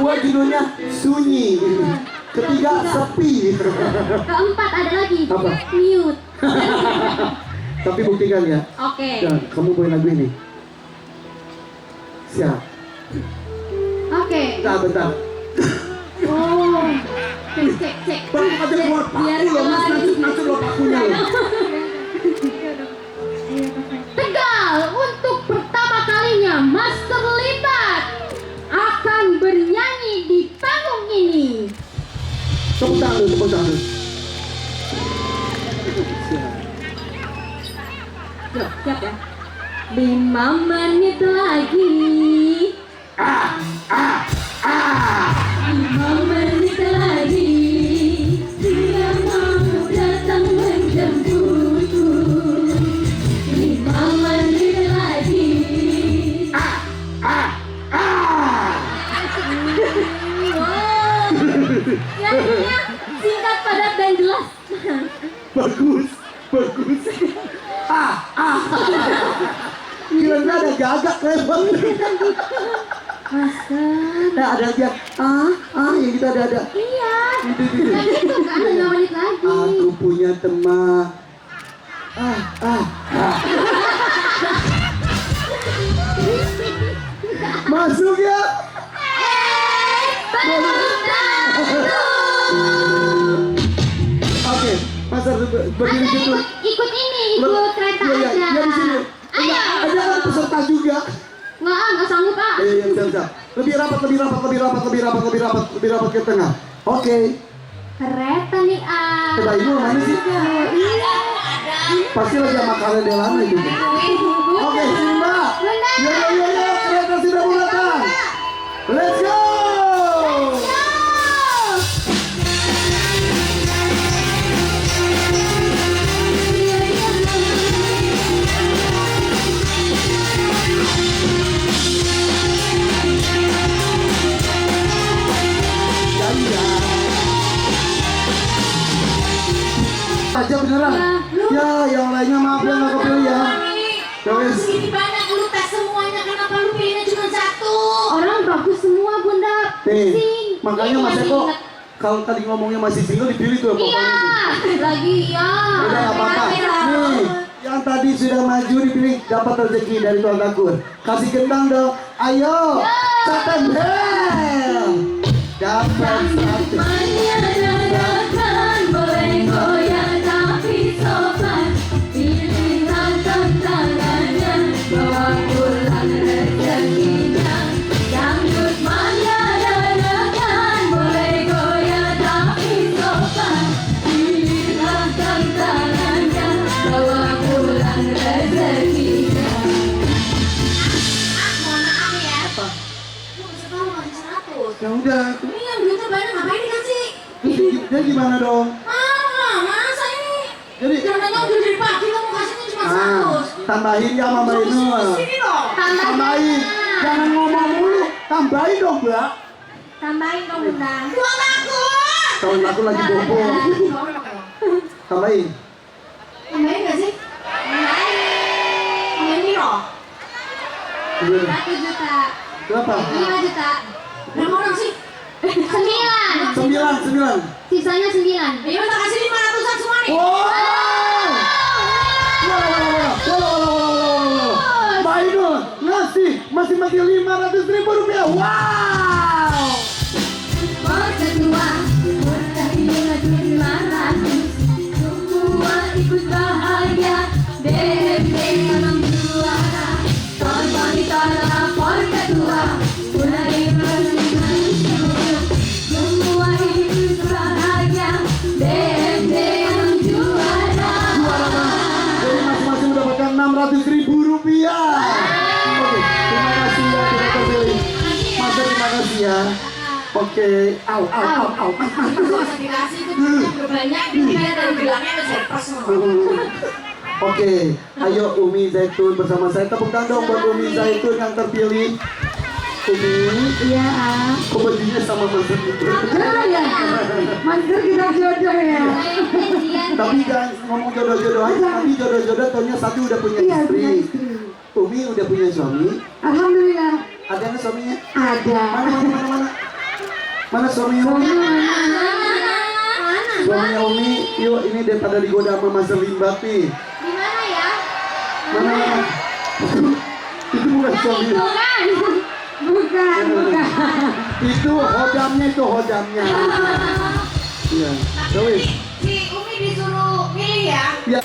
kedua judulnya sunyi. Ketiga sepi. Keempat ada lagi. Apa? Mute. Tapi buktikan ya. Oke. Dan kamu boleh lagu ini. Siap. Oke. Bentar. Oh. Cek. Bang, aja keluar paku loh, mas. Nancur loh pakunya loh. Tegal, untuk pertama kalinya Master Lipat akan bernyanyi di panggung ini. Tepuk tangan. Siap ya. 5 menit lagi. 5 menit lagi. Dia mau datang menjemputku. 5 menit lagi. Nyanyinya singkat, padat, dan jelas. Bagus. Kira-kira ada gagak lebar. Master. Ada aja. Yang kita ada. Iya. Kan itu kan 5 menit lagi. Aku punya teman. Masuk ya. Oke, Pasar berdiri situ. Ikut ini, ikut kereta Iya, aja. di sini. Ayo. Ada kan peserta juga. Nggak sanggup, Pak. Iya, siap. Lebih rapat ke tengah. Oke. Kereta nih, Coba ibu mana sih? Iya. Pasti lagi sama kalian Delana itu. Oke, Simba. Yo, kereta sudah mau datang. Let's go. Aja beneran. Ya, yang lainnya maaf ya nggak kepilih ya. Guys. Segini banyak lu tes semuanya, kenapa lu pilihnya cuma 1? Orang bagus semua, Bunda. Nih, makanya Mas Eko kalau tadi ngomongnya masih single dipilih tuh Iya, lagi ya. Udah nggak apa-apa. Nih, yang tadi sudah maju dipilih dapat rezeki dari Tuan Takur. Kasih gendang dong. Ayo, Satem Hell. Dapat 100. Menyederhanakan, boleh goyang tapi sopan. Pilihan tantangannya, bawa pulang rezekinya. Dangdut menyederhanakan, boleh goyang tapi sopan. Pilihan tantangannya, bawa pulang rezekinya. Mohon maaf ya. Apa? Lu bisa tahu nggak 100? Ya udah. Ini yang duitnya banyak ngapain dikasih? Jadi gimana dong? Masa ini? Jadi Jangan-jangan udah dari pagi kamu kasihnya cuma 100. tambahin ya Mama Inul. Sini dong. Tambahin. Jangan ngomong mulu. Tambahin dong, Mbak. Tambahin dong, Bunda. Gua takut. Tahun aku lagi bobo. Tambahin. Tambahin nggak sih? Tambahin Miro. 1 juta. Berapa? 5 juta. Berapa orang sih? 9. 9. Sisanya 9. Ya udah kasih 500-an semua nih. Wow. Mbak Inul ngasih masing-masing 500.000 rupiah. Wow. Kedua, udah ingat 500. Semua ikut bahagia. DMD memang juara. Tonton di lapor kedua. Udah semua ikut bahagia. DMD memang juara. Jadi masing-masing mendapatkan 600.000 rupiah. Oke, terima kasih ya sudah terpilih. Mas, terima kasih ya. Oke, au. Gak usah dikasih itu duitnya berbanyak. Dia dari bilangnya bisa pas. Oke, ayo Umi Zaitun bersama saya. Tepuk tangan dong buat Umi Zaitun yang terpilih. Umi, Iya. kok bajunya sama Mas itu? Ya. Master kita jodoh ya. Tapi jangan ngomong jodoh-jodoh aja. Nanti jodoh-jodoh taunya satu udah punya istri. Umi udah punya suami. Alhamdulillah. Ada nggak suaminya? Ada. Mana? Mana suaminya Umi? Suaminya Umi, yuk ini daripada digoda sama Mas Limbat nih. Di mana ya? Mana? Itu bukan suami. Bukan. Itu hodamnya. Iya. Terus. Si Umi disuruh milih ya? Ya.